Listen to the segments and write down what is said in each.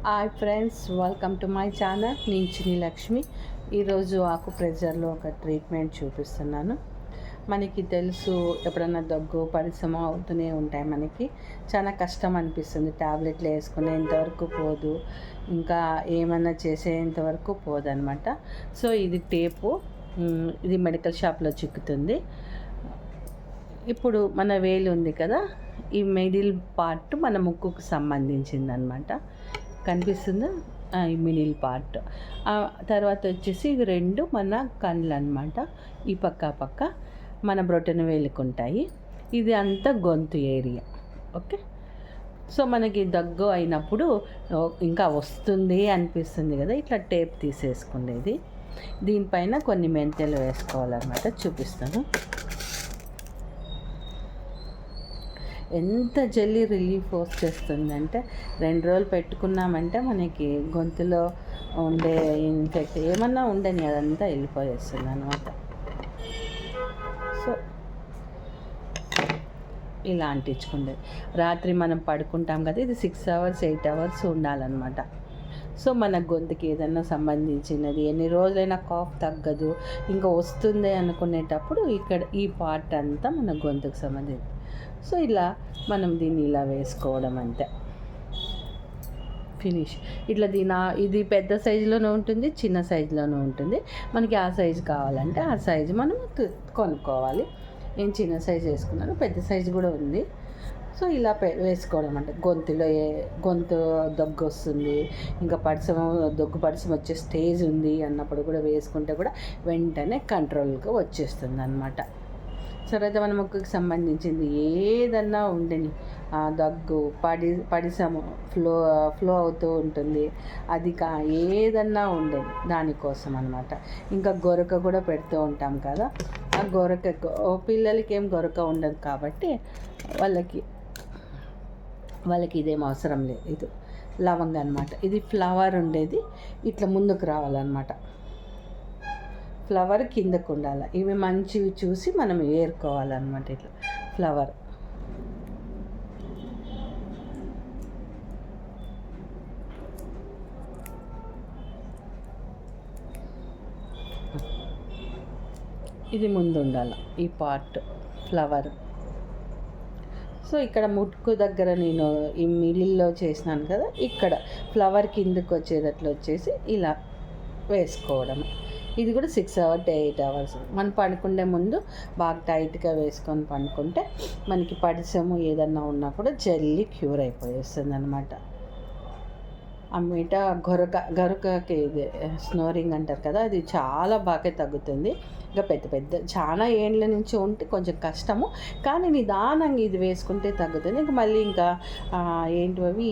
Hi friends, welcome to my channel. నేను చిన్ని లక్ష్మి. ఈరోజు ఆకు ప్రెజర్లో ఒక ట్రీట్మెంట్ చూపిస్తున్నాను. మనకి తెలుసు, ఎప్పుడన్నా దగ్గు పరిశ్రమ అవుతూనే ఉంటాయి. మనకి చాలా కష్టం అనిపిస్తుంది. ట్యాబ్లెట్లు వేసుకునేంతవరకు పోదు, ఇంకా ఏమన్నా చేసేంతవరకు పోదనమాట. సో ఇది టేపు, ఇది మెడికల్ షాప్లో చిక్కుతుంది. ఇప్పుడు మన వేలు ఉంది కదా, ఈ మిడిల్ పార్ట్ మన ముక్కుకు సంబంధించింది అనమాట. కనిపిస్తుందా? ఈ మిడిల్ పార్ట్. తర్వాత వచ్చేసి ఇవి రెండు మన కళ్ళు అనమాట. ఈ పక్క మన బ్రొటన వేలుకుంటాయి. ఇది అంతా గొంతు ఏరియా. ఓకే. సో మనకి దగ్గు అయినప్పుడు ఇంకా వస్తుంది అనిపిస్తుంది కదా, ఇట్లా టేప్ తీసేసుకునేది. దీనిపైన కొన్ని మెంతులు వేసుకోవాలన్నమాట. చూపిస్తాను. ఎంత జల్దీ రిలీఫ్ వచ్చేస్తుందంటే, 2 రోజులు పెట్టుకున్నామంటే మనకి గొంతులో ఉండే ఇన్ఫెక్ట్ ఏమన్నా ఉండని అదంతా వెళ్ళిపోయేస్తుంది అనమాట. సో ఇలా అంటించుకుండేది. రాత్రి మనం పడుకుంటాం కదా, ఇది 6 అవర్స్ 8 అవర్స్ ఉండాలన్నమాట. సో మన గొంతుకి ఏదైనా సంబంధించినది, ఎన్ని రోజులైనా కాఫ్ తగ్గదు, ఇంకా వస్తుంది అనుకునేటప్పుడు ఇక్కడ ఈ పార్ట్ అంతా మన గొంతుకు సంబంధించి. సో ఇలా మనం దీన్ని ఇలా వేసుకోవడం అంతే, ఫినిష్. ఇట్లా ఇది పెద్ద సైజులోనే ఉంటుంది, చిన్న సైజులోనే ఉంటుంది. మనకి ఆ సైజు కావాలంటే ఆ సైజు మనం కొనుక్కోవాలి. నేను చిన్న సైజు వేసుకున్నాను, పెద్ద సైజు కూడా ఉంది. సో ఇలా వేసుకోవడం అంటే గొంతు దగ్గు వస్తుంది, ఇంకా దగ్గు పడిసం వచ్చే స్టేజ్ ఉంది అన్నప్పుడు కూడా వేసుకుంటే కూడా వెంటనే కంట్రోల్గా వచ్చేస్తుంది అనమాట. తర్వాత మన ముక్కుకి సంబంధించింది ఏదన్నా ఉండని, దగ్గు పడిసము ఫ్లో అవుతూ ఉంటుంది, అది ఏదన్నా ఉండని దానికోసం అనమాట. ఇంకా గొరక కూడా పెడుతూ ఉంటాం కదా, ఆ గొరక పిల్లలకి ఏం గొరక ఉండదు కాబట్టి వాళ్ళకి ఇదేం అవసరం లేదు. ఇది లవంగ అనమాట. ఇది ఫ్లవర్ ఉండేది ఇట్లా ముందుకు రావాలన్నమాట. ఫ్లవర్ కిందకు ఉండాలి. ఇవి మంచివి చూసి మనం ఏరుకోవాలన్నమాట. ఇట్లా ఫ్లవర్ ఇది ముందు ఉండాలి, ఈ పార్ట్ ఫ్లవర్. సో ఇక్కడ ముక్కు దగ్గర నేను ఈ మిడిల్లో చేసినాను కదా, ఇక్కడ ఫ్లవర్ కిందకు వచ్చేటట్లు వచ్చేసి ఇలా వేసుకోవడం. ఇది కూడా 6 అవర్స్ 8 అవర్స్ మనం పడుకునే ముందు బాగా టైట్గా వేసుకొని పడుకుంటే మనకి పడిసము ఏదన్నా ఉన్నా కూడా జల్దీ క్యూర్ అయిపోయేస్తుంది అనమాట. అమ్మేట గొరకకి ఇది స్నోరింగ్ అంటారు కదా, అది చాలా బాగా తగ్గుతుంది. ఇంకా పెద్ద చాలా ఏండ్ల నుంచి ఉంటే కొంచెం కష్టము, కానీ నిదానంగా ఇది వేసుకుంటే తగ్గుతుంది. ఇంకా మళ్ళీ ఇంకా ఏంటివి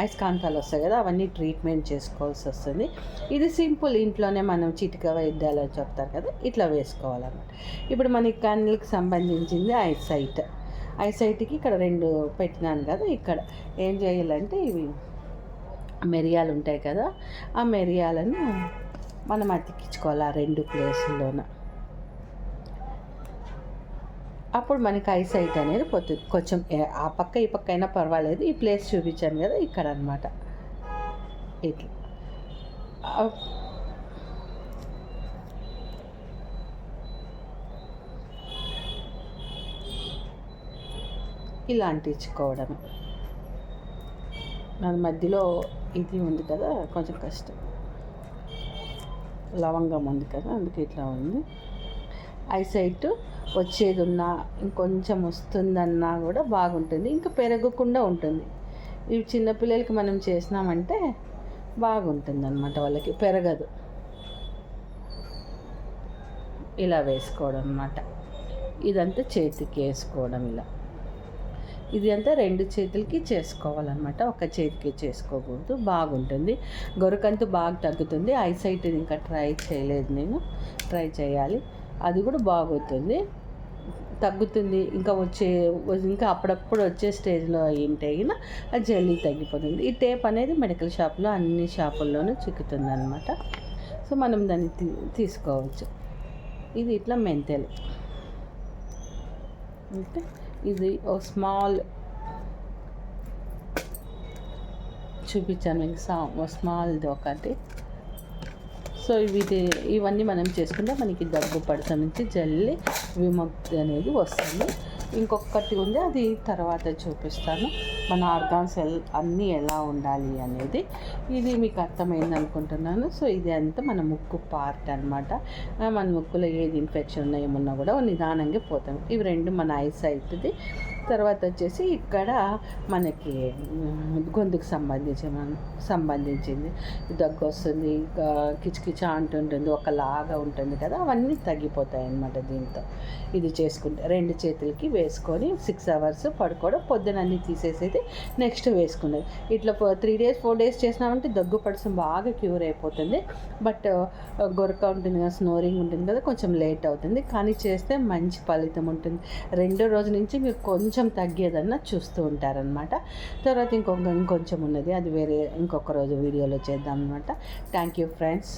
అయస్కాంతాలు వస్తాయి కదా, అవన్నీ ట్రీట్మెంట్ చేసుకోవాల్సి వస్తుంది. ఇది సింపుల్, ఇంట్లోనే మనం చిటిక వైద్యాలు చెప్తారు కదా, ఇట్లా వేసుకోవాలన్నమాట. ఇప్పుడు మనకి కళ్ళకి సంబంధించింది ఐసైట్కి ఇక్కడ 2 పెట్టినాను కదా. ఇక్కడ ఏం చేయాలంటే ఇవి మిరియాలు ఉంటాయి కదా, ఆ మిరియాలను మనం అతికించుకోవాలి ఆ 2 ప్లేసుల్లోన. అప్పుడు మనకి ఐసైట్ అనేది పోతుంది. కొంచెం ఆ పక్క ఈ పక్క అయినా పర్వాలేదు. ఈ ప్లేస్ చూపించాను కదా ఇక్కడ అనమాట. ఇట్లా ఇలా అంటించుకోవడం. దాని మధ్యలో ఇది ఉంది కదా, కొంచెం కష్టం. లవంగం ఉంది కదా, అందుకే ఇట్లా ఉంది. ఐసైట్ వచ్చేది ఉన్నా ఇంకొంచెం వస్తుందన్నా కూడా బాగుంటుంది, ఇంకా పెరగకుండా ఉంటుంది. ఇవి చిన్నపిల్లలకి మనం చేసినామంటే బాగుంటుంది అన్నమాట, వాళ్ళకి పెరగదు. ఇలా వేసుకోవడం అన్నమాట. ఇదంతా చేతికి వేసుకోవడం ఇలా. ఇది అంతా 2 చేతులకి చేసుకోవాలన్నమాట, ఒక చేతికి చేసుకోకూడదు. బాగుంటుంది, గొరకంతు బాగా తగ్గుతుంది. ఐసైట్ ఇంకా ట్రై చేయలేదు, నేను ట్రై చేయాలి. అది కూడా బాగుంటుంది, తగ్గుతుంది. ఇంకా అప్పుడప్పుడు వచ్చే స్టేజ్లో ఏంటి అయినా అది జల్దీ తగ్గిపోతుంది. ఈ టేప్ అనేది మెడికల్ షాప్లో అన్ని షాపుల్లోనూ చిక్కుతుంది అనమాట. సో మనం దాన్ని తీసుకోవచ్చు. ఇది ఇట్లా మెంతెలు. ఓకే. ఇది ఓ స్మాల్ చూపించాను మీకు స్మాల్ది ఒకటి. సో ఇవన్నీ మనం చేసుకుంటే మనకి దగ్గు పడత నుంచి జల్లి విముక్తి అనేది వస్తుంది. ఇంకొకటి ఉంది, అది తర్వాత చూపిస్తాను. మన ఆర్గాన్స్ అన్నీ ఎలా ఉండాలి అనేది. ఇది మీకు అర్థమైంది అనుకుంటున్నాను. సో ఇది అంతా మన ముక్కు పార్ట్ అనమాట. మన ముక్కులో ఏది ఇన్ఫెక్షన్ ఉన్నా ఏమున్నా కూడా నిదానంగా పోతాం. ఇవి రెండు మన ఐసైట్ది. తర్వాత వచ్చేసి ఇక్కడ మనకి గొంతుకు సంబంధించింది దగ్గు వస్తుంది, కిచకిచ అంటుంటుంది, ఒకలాగా ఉంటుంది కదా, అవన్నీ తగ్గిపోతాయి అన్నమాట దీంతో. ఇది చేసుకుంటే 2 చేతులకి వేసుకొని 6 hours పడుకోవడం, పొద్దున అన్నీ తీసేసేది, నెక్స్ట్ వేసుకునేది. ఇట్లా 3 days 4 days చేసినామంటే దగ్గు పడసం బాగా క్యూర్ అయిపోతుంది. బట్ గొరక ఉంటుంది కదా, స్నోరింగ్ ఉంటుంది కదా, కొంచెం లేట్ అవుతుంది, కానీ చేస్తే మంచి ఫలితం ఉంటుంది. 2వ రోజు నుంచి మీరు కొంచెం తగ్గేదన్నా చూస్తూ ఉంటారనమాట. తర్వాత ఇంకొంచెం ఉన్నది, అది వేరే ఇంకొక రోజు వీడియోలో చేద్దాం అనమాట. Thank you friends.